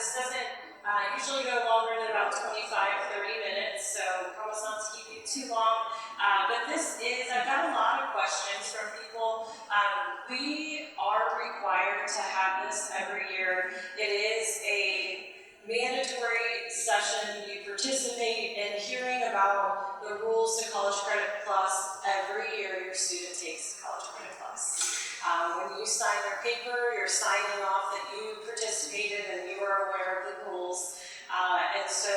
This doesn't usually go longer than about 25, 30 minutes, so I promise not to keep you too long. But this is, I've got a lot of questions from people. We are required to have this every year. It is a mandatory session. You participate in hearing about the rules to College Credit Plus. Every year your student takes College Credit Plus. When you sign their paper, you're signing off that you participated and you are aware of the rules. And so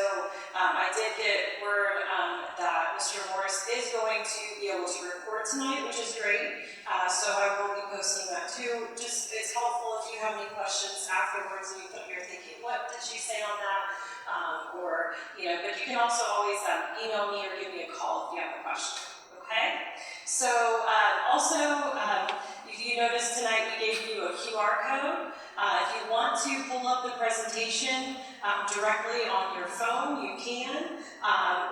I did get word that Mr. Morris is going to be able to report tonight, which is great. So I will be posting that too. Just it's helpful if you have any questions afterwards and you're thinking, what did she say on that? Or, you know, but you can also always email me or give me a call if you have a question. Okay? So if you noticed tonight, we gave you a QR code. If you want to pull up the presentation directly on your phone, you can.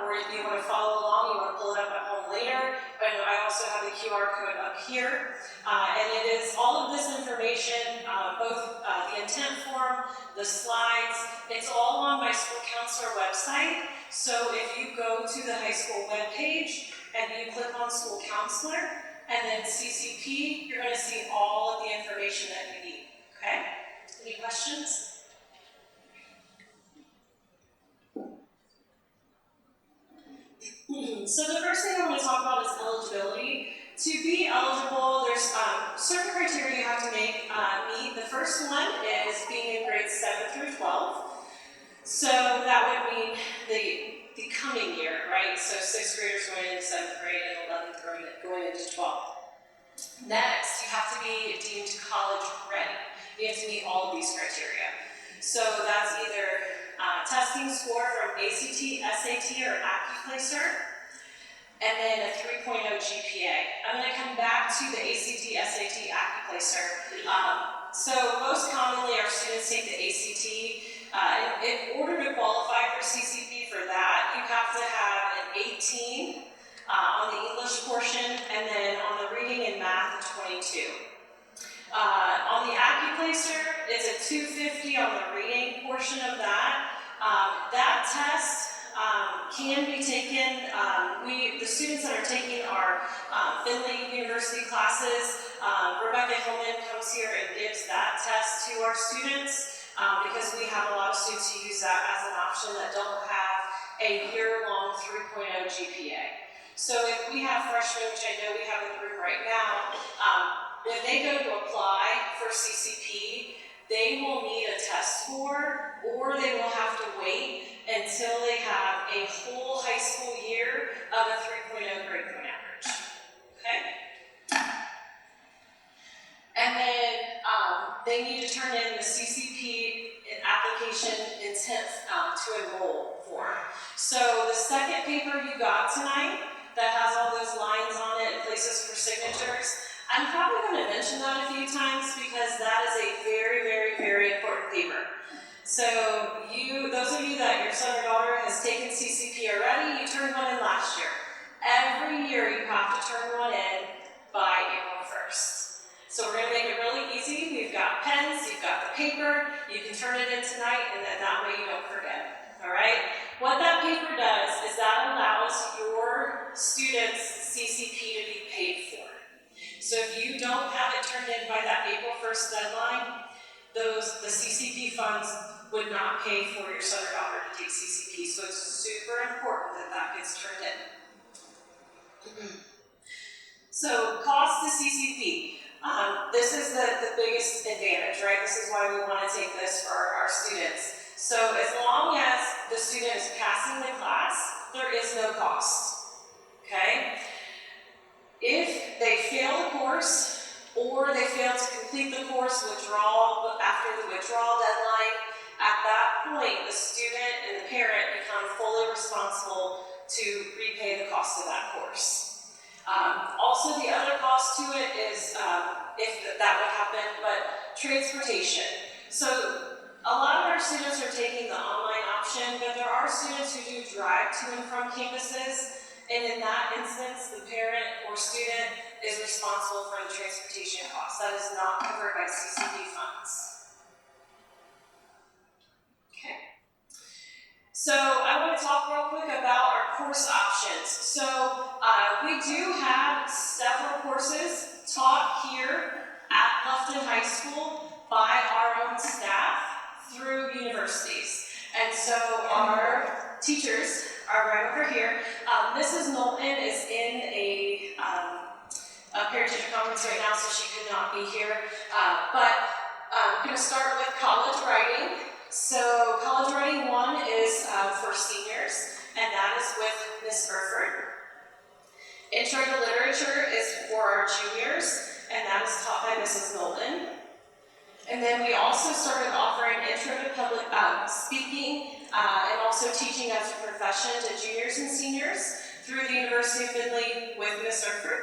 Or if you want to follow along, you want to pull it up at home later. But I also have the QR code up here. And it is all of this information, both the intent form, the slides, it's all on my school counselor website. So if you go to the high school webpage and you click on school counselor and then CCP, you're going to see all of the information that you need. Okay? Any questions? So the first thing I want to talk about is eligibility. To be eligible, there's certain criteria you have to meet. The first one is being in grades 7 through 12. So that would mean the coming year, right? So 6th graders going into 7th grade and 11th grade going into 12th. Next, you have to be deemed college ready. You have to meet all of these criteria. So that's either testing score from ACT, SAT, or AccuPlacer, and then a 3.0 GPA. I'm going to come back to the ACT, SAT, AccuPlacer. So most commonly our students take the ACT. In order to qualify for CCP for that, you have to have an 18 on the English portion, and then on the reading and math, 22. On the AccuPlacer, it's a 250 on the reading portion of that. That test can be taken, the students that are taking our Finley University classes, Rebecca Hillman comes here and gives that test to our students because we have a lot of students who use that as an option that don't have a year-long 3.0 GPA. So if we have freshmen, which I know we have in the room right now, when they go to apply for CCP, they will need a test score, or they will have to wait until they have a whole high school year of a 3.0 grade point average. Okay? And then they need to turn in the CCP application intent to enroll form. So the second paper you got tonight that has all those lines on it and places for signatures, I'm probably going to mention that a few times because that is a very, very, very important paper. So those of you that your son or daughter has taken CCP already, you turned one in last year. Every year you have to turn one in by April 1st. So we're going to make it really easy. We've got pens, you've got the paper, you can turn it in tonight, and then that way you don't forget. All right? What that paper does is that allows your students' CCP to be paid for. So if you don't have it turned in by that April 1st deadline, the CCP funds would not pay for your son or daughter to take CCP. So it's super important that that gets turned in. So cost to CCP. This is the biggest advantage, right? This is why we want to take this for our students. So as long as the student is passing the class, there is no cost, okay? If they fail the course, or they fail to complete the course withdrawal after the withdrawal deadline, at that point, the student and the parent become fully responsible to repay the cost of that course. Also, the other cost to it is, if that would happen, but transportation. So a lot of our students are taking the online option, but there are students who do drive to and from campuses, and in that instance, the parent or student is responsible for the transportation costs. That is not covered by CCP funds. So I want to talk real quick about our course options. So we do have several courses taught here at Bluffton High School by our own staff through universities. And so our teachers are right over here. Mrs. Knowlton is in a parent-teacher conference right now, so she could not be here. But I'm going to start with college writing. So college writing 1 is for seniors, and that is with Miss Burford. Intro to literature is for our juniors, and that is taught by Mrs. Knowlton. And then we also started offering intro to public speaking and also teaching as a profession to juniors and seniors through the University of Findlay with Miss Burford.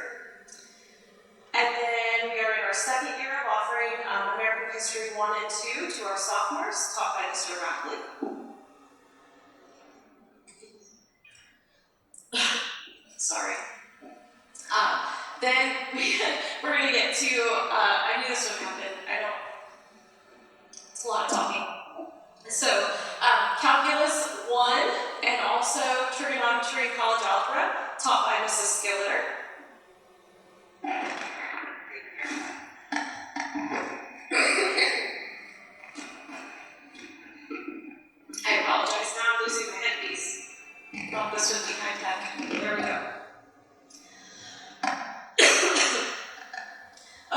And then we are in our second year of offering American History 1 and 2 to our sophomores, taught by Mr. Rackley. Sorry. Then we're going to get to, I knew this would happen, it's a lot of talking. So, Calculus 1 and also Trigonometry and College Algebra, taught by Mrs. Skiller. I apologize, now I'm losing my headpiece. Thought this was behind tech. There we go.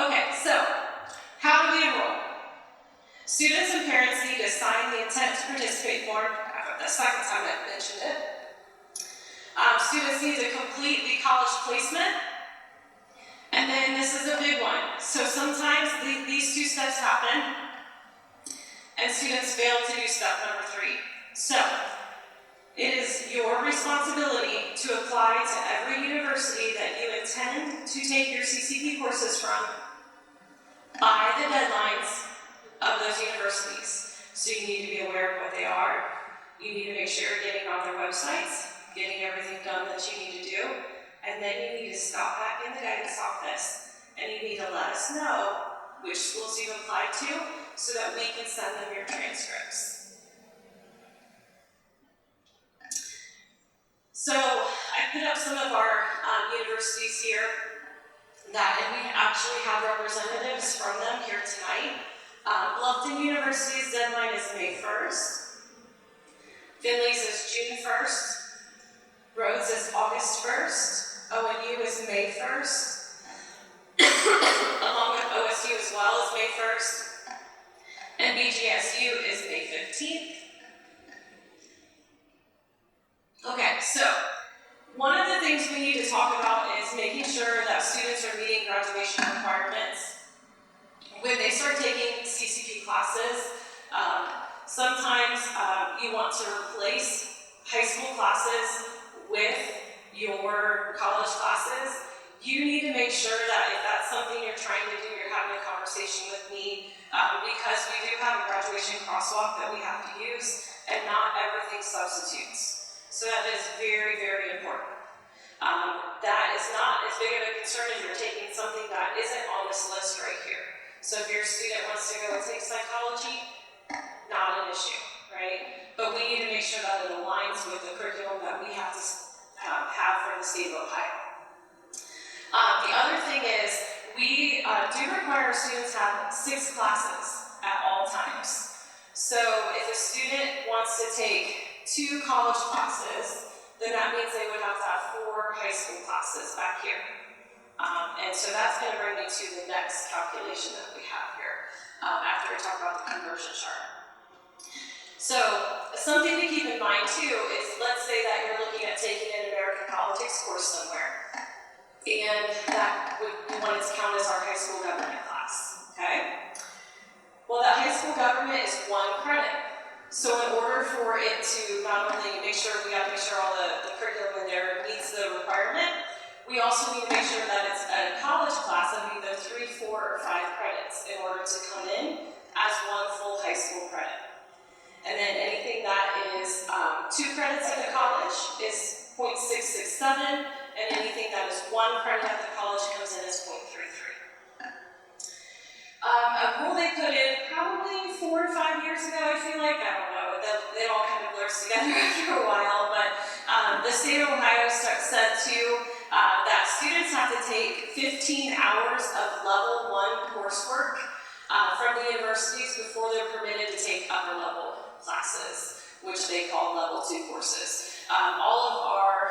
Okay, so how do we enroll? Students and parents need to sign the intent to participate form. The second time I mentioned it. Students need to complete the college placement. And then this is a big one. So sometimes these 2 steps happen, and students fail to do step number 3. So it is your responsibility to apply to every university that you intend to take your CCP courses from by the deadlines of those universities. So you need to be aware of what they are. You need to make sure you're getting on their websites, getting everything done that you need to do, and then you need to stop back in the guidance office and you need to let us know which schools you've applied to so that we can send them your transcripts. So I put up some of our universities here and we actually have representatives from them here tonight. Bluffton University's deadline is May 1st. Finley's is June 1st. Rhodes is August 1st. ONU is May 1st. Along with OSU as well is May 1st. And BGSU is May 15th. Okay, so one of the things we need to talk about is making sure that students are meeting graduation requirements. When they start taking CCP classes, sometimes you want to replace high school classes with your college classes. You need to make sure that if that's something you're trying to do, you're having a conversation with me because we do have a graduation crosswalk that we have to use and not everything substitutes. So that is very, very important. That is not as big of a concern if you're taking something that isn't on this list right here. So if your student wants to go and take psychology, not an issue, right? But we need to make sure that it aligns with the curriculum that we have to have for the state of Ohio. The other thing is, we do require our students to have 6 classes at all times. So if a student wants to take 2 college classes, then that means they would have to have 4 high school classes back here. And so that's going to bring me to the next calculation that we have here after we talk about the conversion chart. So something to keep in mind too is, let's say that you're looking at taking an American politics course somewhere, and that we want it to count as our high school government class, okay? Well, that high school government is 1 credit. So in order for it to not only make sure, we got to make sure all the curriculum in there meets the requirement, we also need to make sure that it's a college class of either 3, 4, or 5 credits in order to come in as 1 full high school credit. And then anything that is 2 credits at the college is 0.667, and anything that is 1 credit at the college comes in as 0.33. A rule they put in probably 4 or 5 years ago, I feel like, I don't know, they all kind of blur words together after a while, but the state of Ohio said too that students have to take 15 hours of level 1 coursework from the universities before they're permitted to take upper level classes, which they call level 2 courses. All of our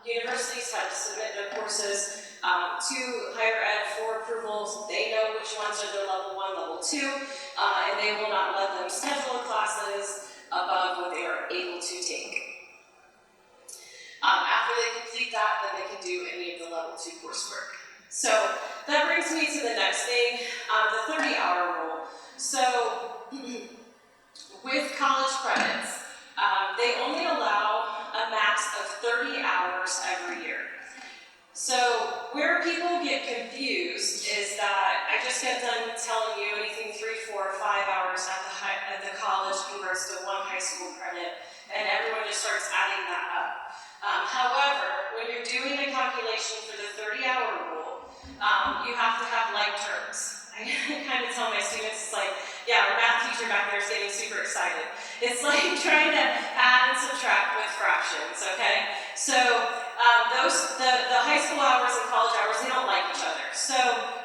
universities have to submit their courses to higher ed for approvals. They know which ones are their level 1, level 2, and they will not let them schedule classes above what they are able to take. After they complete that, then they can do any of the level 2 coursework. So that brings me to the next thing, the 30-hour rule. So with college credits, they only allow a max of 30 hours every year. So where people get confused is that I just get done telling you anything 3, 4, or 5 hours at the college converts to 1 high school credit, and everyone just starts adding that up. However, when you're doing a calculation for the 30-hour rule, you have to have like terms. I kind of tell my students, it's like, yeah, our math teacher back there is getting super excited. It's like trying to add and subtract with fractions, okay? So the high school hours and college hours, they don't like each other. So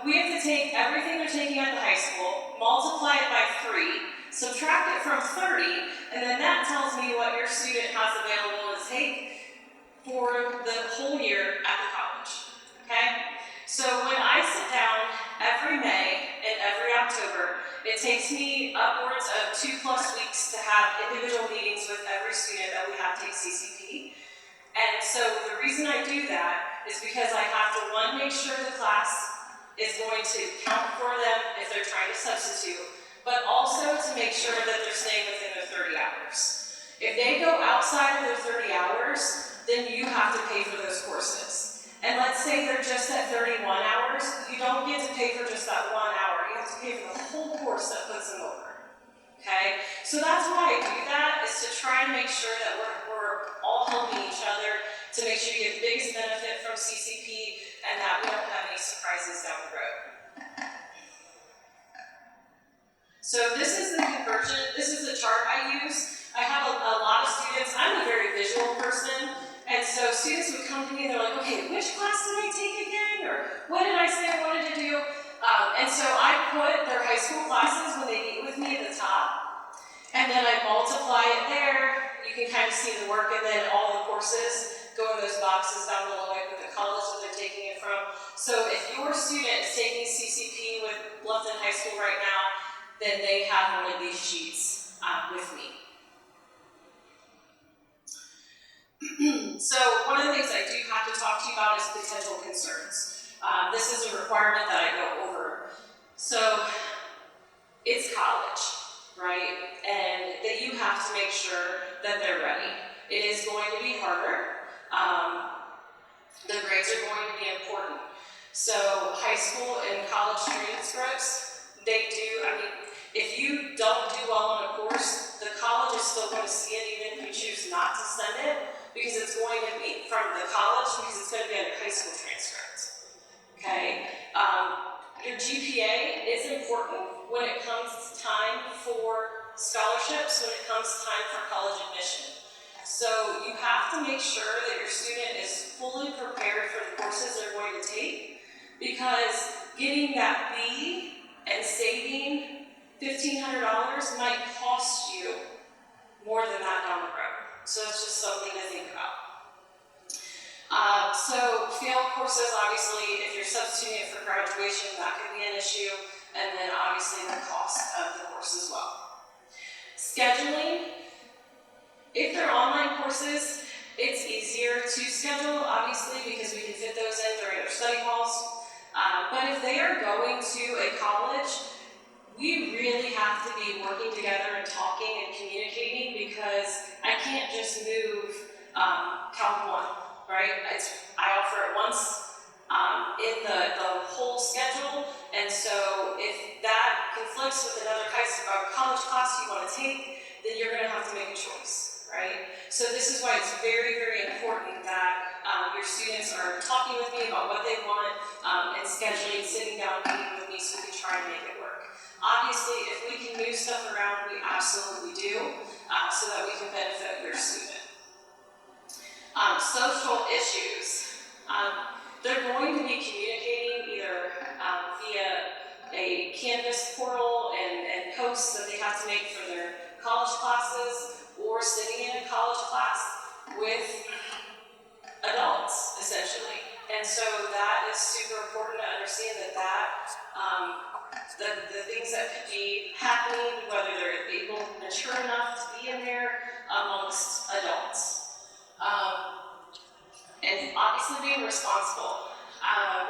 we have to take everything they're taking at the high school, multiply it by 3, subtract it from 30, and then that tells me what your student has available to take for the whole year at the college, okay? So when I sit down every May and every October, it takes me upwards of 2+ weeks to have individual meetings with every student that we have take CCP. And so the reason I do that is because I have to, 1, make sure the class is going to count for them if they're trying to substitute, but also to make sure that they're staying within their 30 hours. If they go outside of their 30 hours, then you have to pay for those courses. And let's say they're just at 31 hours, you don't get to pay for just that 1 hour. You have to pay for the whole course that puts them over, okay? So that's why I do that, is to try and make sure that we're all helping each other to make sure you get the biggest benefit from CCP and that we don't have any surprises down the road. So this is the conversion, this is the chart I use. I have a lot of students, I'm a very visual person, and so students would come to me and they're like, okay, which class did I take again? Or what did I say I wanted to do? And so I put their high school classes when they meet with me at the top, and then I multiply it there. You can kind of see the work, and then all the courses go in those boxes down below. I put the college that they're taking it from. So if your student is taking CCP with Bluffton High School right now, then they have one of these sheets with me. So one of the things I do have to talk to you about is potential concerns. This is a requirement that I go over. So it's college, right? And that you have to make sure that they're ready. It is going to be harder. The grades are going to be important. So high school and college transcripts, they do, I mean, if you don't do well on a course, the college is still going to see it even if you choose not to send it, because it's going to be from the college, because it's going to be on your high school transcript, okay? Your GPA is important when it comes time for scholarships, when it comes time for college admission. So you have to make sure that your student is fully prepared for the courses they're going to take, because getting that B and saving $1,500 might cost you more than that down the road. So it's just something to think about. So failed courses, obviously, if you're substituting it for graduation, that could be an issue, and then obviously the cost of the course as well. Scheduling, if they're online courses, it's easier to schedule, obviously, because we can fit those in during their study halls. But if they are going to a college, we really have to be working together and talking and communicating, because I can't just move Calc 1, right? I offer it once in the whole schedule, and so if that conflicts with another college class you want to take, then you're going to have to make a choice, right? So this is why it's very, very important that your students are talking with me about what they want and scheduling, sitting down, meeting with me so we can try and make it work. Obviously, if we can move stuff around, we absolutely do. so that we can benefit your student. Social issues. They're going to be communicating either via a Canvas portal and posts that they have to make for their college classes, or sitting in a college class with adults, essentially. And so that is super important to understand the things that could be happening, whether they're able, mature enough to be in there amongst adults. And obviously being responsible.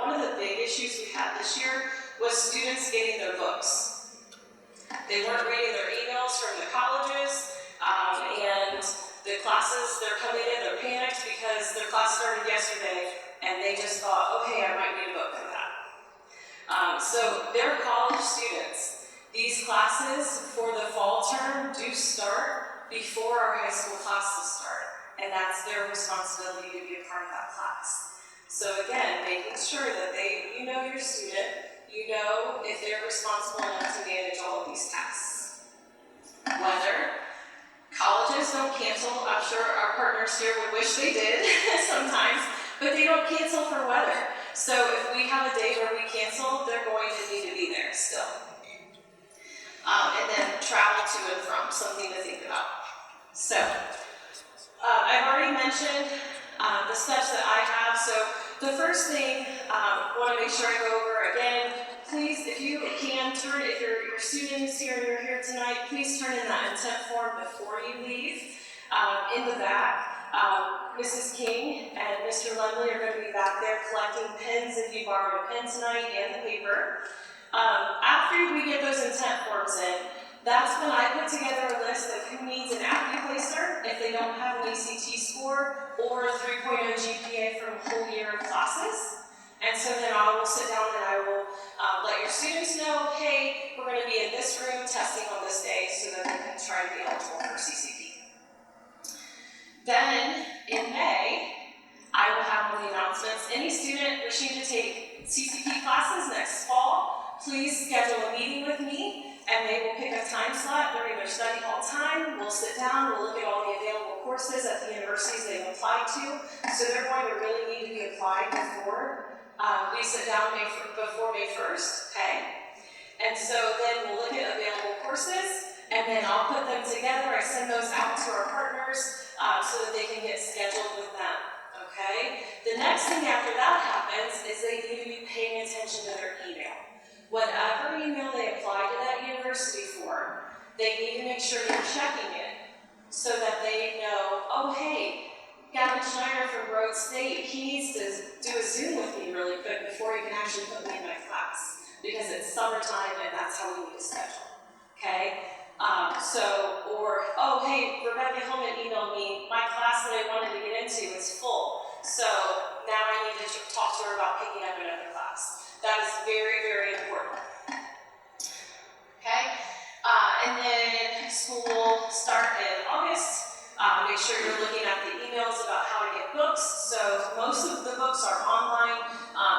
One of the big issues we had this year was students getting their books. They weren't reading their emails from the colleges, and the classes, they're coming in, they're panicked because their class started yesterday, and they just thought, okay, I might need a book for that. So they're college students. These classes for the fall term do start before our high school classes start, and that's their responsibility to be a part of that class. So again, making sure that you know your student, you know if they're responsible enough to manage all of these tasks. Weather. Colleges don't cancel. I'm sure our partners here would wish they did sometimes, but they don't cancel for weather. So if we have a day where we cancel, they're going to need to be there still. And then travel to and from, something to think about. So I've already mentioned the steps that I have. So the first thing I want to make sure I go over again. Please, if you can, if your student is here and you're here tonight, please turn in that intent form before you leave. In the back, Mrs. King and Mr. Lumley are going to be back there collecting pens if you borrowed a pen tonight, and the paper. After we get those intent forms in, that's when I put together a list of who needs an AccuPlacer if they don't have an ACT score or a 3.0 GPA from a whole year of classes. And so then I will sit down and I will let your students know, hey, we're going to be in this room testing on this day so that they can try to be eligible for CCP. Then, in May, I will have all the announcements. Any student wishing to take CCP classes next fall, please schedule a meeting with me, and they will pick a time slot during their study hall time. We'll sit down, we'll look at all the available courses at the universities they've applied to. So they're going to really need to be applied before we sit down before May 1st, okay? And so then we'll look at available courses, and then I'll put them together. I send those out to our partners so that they can get scheduled with them, okay? The next thing after that happens is they need to be paying attention to their email. Whatever email they apply to that university for, they need to make sure they're checking it so that they know, oh, hey, Gavin Schneider from Rhodes State, he needs to do a Zoom with me really quick before he can actually put me in my class, because it's summertime and that's how we need to schedule, okay? Or, oh, hey, Rebecca Hillman emailed me, my class that I wanted to get into is full, so now I need to talk to her about picking up another class. That is very, very important, okay? And then school will start in August. Make sure you're looking at the emails about how to get books. So most of the books are online.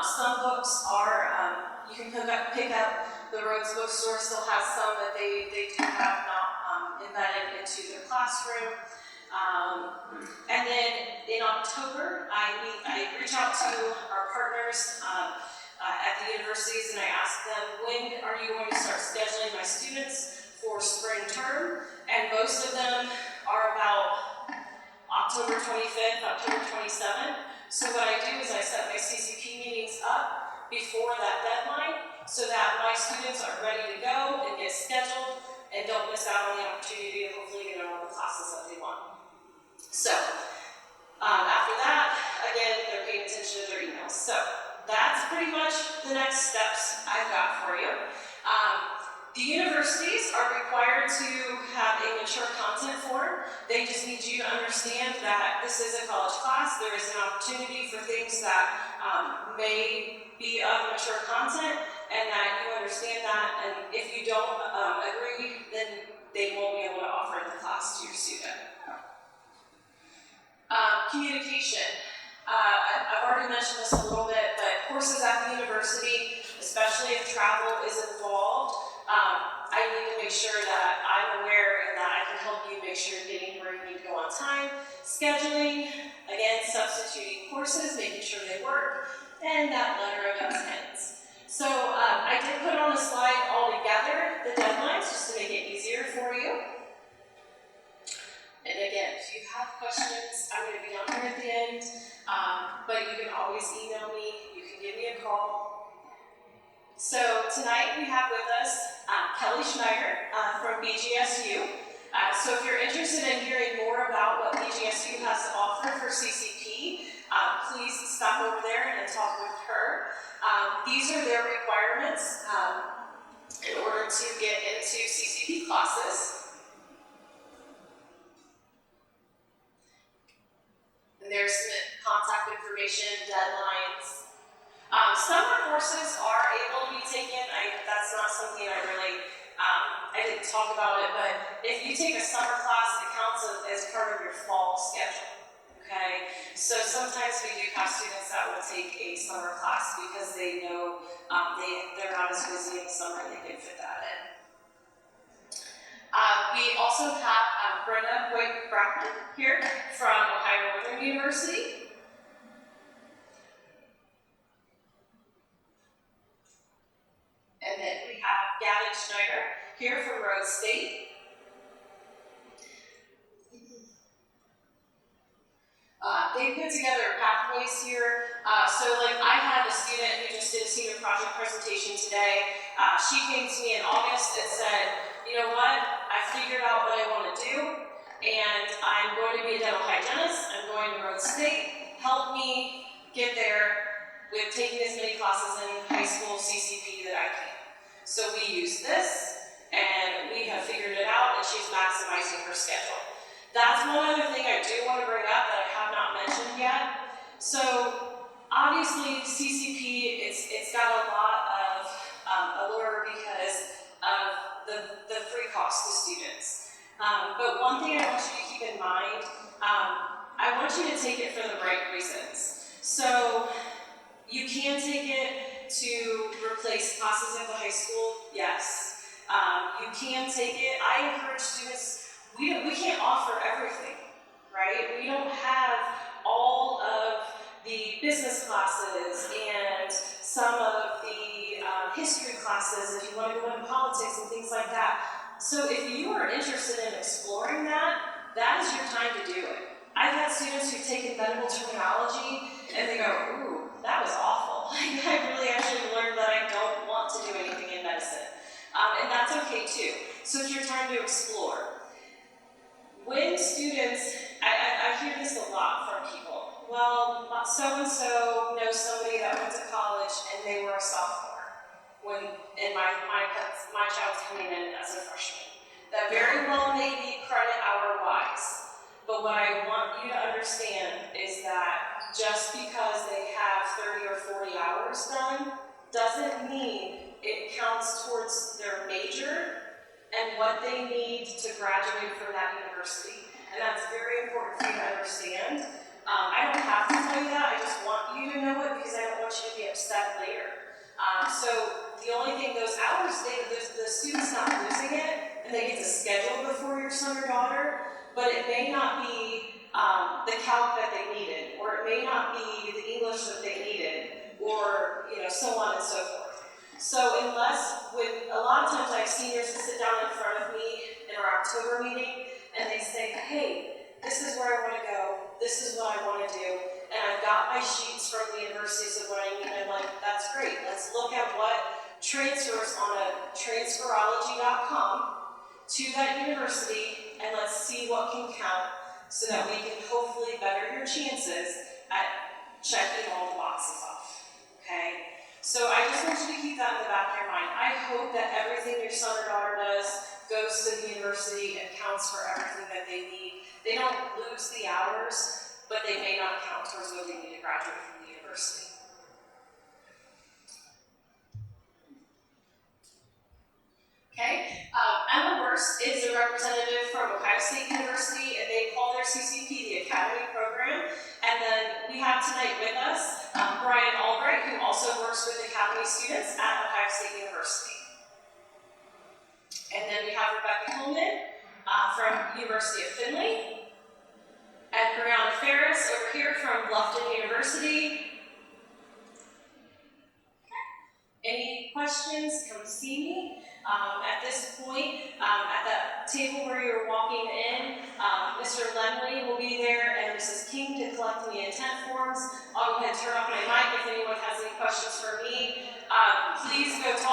Some books are, you can pick up. The Rhodes bookstore still has some that they do have not embedded into their classroom. And then in October, I reach out to our partners at the universities and I ask them, when are you going to start scheduling my students for spring term? And most of them are about October 25th, October 27th. So what I do is I set my CCP meetings up before that deadline so that my students are ready to go and get scheduled and don't miss out on the opportunity to hopefully get all the classes that they want. So after that, again, they're paying attention to their emails. So that's pretty much the next steps I've got for you. The universities are required to have a mature content form. They just need you to understand that this is a college class. There is an opportunity for things that may be of mature content, and that you understand that. And if you don't agree, then they won't be able to offer the class to your student. Communication. I've already mentioned this a little bit, but courses at the university, especially if travel is involved, I need to make sure that I'm aware and that I can help you make sure you're getting where you need to go on time. Scheduling, again, substituting courses, making sure they work, and that letter of intent. So I did put on a slide all together, the deadlines, just to make it easier for you. And again, if you have questions, I'm going to be down here at the end, but you can always email me, you can give me a call. So tonight we have with us Kelly Schneider from BGSU. So if you're interested in hearing more about what BGSU has to offer for CCP, please stop over there and talk with her. These are their requirements in order to get into CCP classes. And there's some contact information, deadlines. Summer courses are able to be taken. That's not something I really, I didn't talk about it, but if you take a summer class, it counts as part of your fall schedule, okay? So sometimes we do have students that will take a summer class because they know they're not as busy in the summer and they can fit that in. We also have Brenda Brackman here from Ohio Northern University. And then we have Gavin Schneider here from Rhodes State. They put together pathways here. So like I had a student who just did a senior project presentation today. She came to me in August and said, you know what, I figured out what I want to do, and I'm going to be a dental hygienist. I'm going to Rhodes State. Help me get there with taking as many classes in high school CCP that I can. So we use this, and we have figured it out, and she's maximizing her schedule. That's one other thing I do want to bring up that I have not mentioned yet. So obviously CCP, it's got a lot of allure because of the free cost to students. But one thing I want you to keep in mind, I want you to take it for the right reasons. So you can take it to replace classes at the high school, yes. You can take it, I encourage students, we can't offer everything, right? We don't have all of the business classes and some of the history classes if you want to go into politics and things like that. So if you are interested in exploring that, that is your time to do it. I've had students who've taken medical terminology and they go, ooh, that was awful. I really actually learned that I don't want to do anything in medicine. And that's okay too. So it's your time to explore. When students, I hear this a lot from people. Well, so-and-so knows somebody that went to college and they were a sophomore and my child's coming in as a freshman. That very well may be credit hour-wise. But what I want you to understand is that just because they have 30 or 40 hours done doesn't mean it counts towards their major and what they need to graduate from that university. And that's very important for you to understand. I don't have to tell you that, I just want you to know it because I don't want you to be upset later. So the only thing, those hours, the student's not losing it, and they get to schedule before your son or daughter, but it may not be the calc that they needed, or it may not be the English that they needed, or so on and so forth. So unless, a lot of times I have seniors that sit down in front of me in our October meeting, and they say, hey, this is where I want to go, this is what I want to do, and I've got my sheets from the universities of what I need, and I'm like, that's great, let's look at what transfers on a transferology.com to that university, and let's see what can count so that we can hopefully better your chances at checking all the boxes off, okay? So I just want you to keep that in the back of your mind. I hope that everything your son or daughter does goes to the university and counts for everything that they need. They don't lose the hours, but they may not count towards what they need to graduate from the university. Okay, Emma Wurst is a representative from Ohio State University, and they call their CCP the Academy Program. And then we have tonight with us Brian Albright, who also works with Academy students at Ohio State University. And then we have Rebecca Coleman from University of Findlay. And Brianna Ferris over here from Bluffton University. Any questions, come see me. At this point, at the table where you're walking in, Mr. Lemley will be there and Mrs. King to collect the intent forms. I'll go ahead and turn off my mic if anyone has any questions for me. Please go talk